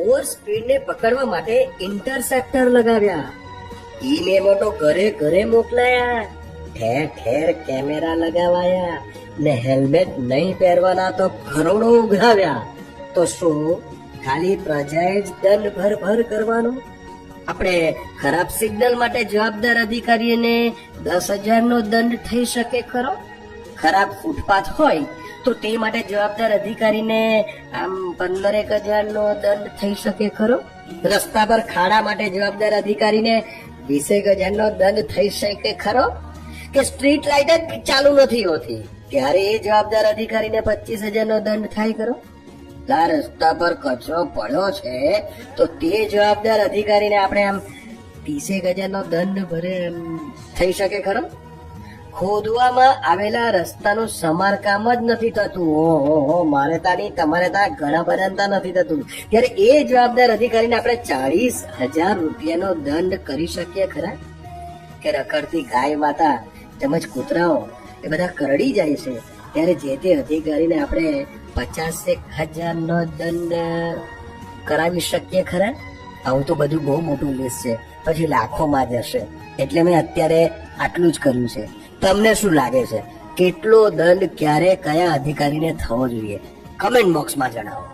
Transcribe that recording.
Over speed ને પકડવા માટે ઇન્ટરસેપ્ટર લગાવ્યા, ઈ મેમો તો ઘરે ઘરે મોકલાયા, ઠેર ઠેર કેમેરા લગાવાયા ને હેલ્મેટ નહીં પહેરવાના તો કરોડો ઉઘરાવ્યા. તો શું ખાલી પ્રજાએ જ દંડ ભર કરવાનો? આપણે ખરાબ સિગ્નલ માટે જવાબદાર અધિકારીને 10,000 નો દંડ થઈ શકે ખરો? ખરાબ ફૂટપાથ હોય તો તે માટે જવાબદાર અધિકારીને આમ 15,000 નો દંડ થઈ શકે ખરો? રસ્તા પર ખાડા માટે જવાબદાર અધિકારીને 20,000 નો દંડ થઈ શકે ખરો? કે સ્ટ્રીટ લાઇટ જ ચાલુ નથી હોતી ત્યારે એ જવાબદાર અધિકારીને 25,000 નો દંડ થાય ખરો? રસ્તા પર કચરો પડ્યો છે તો તે જવાબદાર અધિકારીને આપણે આમ 30,000 નો દંડ ભરે થઈ શકે ખરો? ખોદવામાં આવેલા રસ્તાનું સમારકામ જ નથી થતું, ઓહો મારે તાની તમારે ત્યાં ઘણા બધા નથી થતું, ત્યારે એ જવાબદાર અધિકારીને આપણે 40,000 રૂપિયાનો દંડ કરી શકીએ ખરા? કે રખડતી ગાય માતા તેમજ કૂતરાઓ એ બધા કરડી જાય છે ત્યારે જે તે અધિકારીને આપણે 50,000 નો દંડ કરાવી શકીએ ખરા? આવું તો બધું બહુ મોટું લિસ્ટ છે, પછી લાખોમાં જશે, એટલે મેં અત્યારે આટલું જ કર્યું છે. તમને શું લાગે છે કેટલો દંડ ક્યારે કયા અધિકારીને થવો જોઈએ? કમેન્ટ બોક્સમાં જણાવો.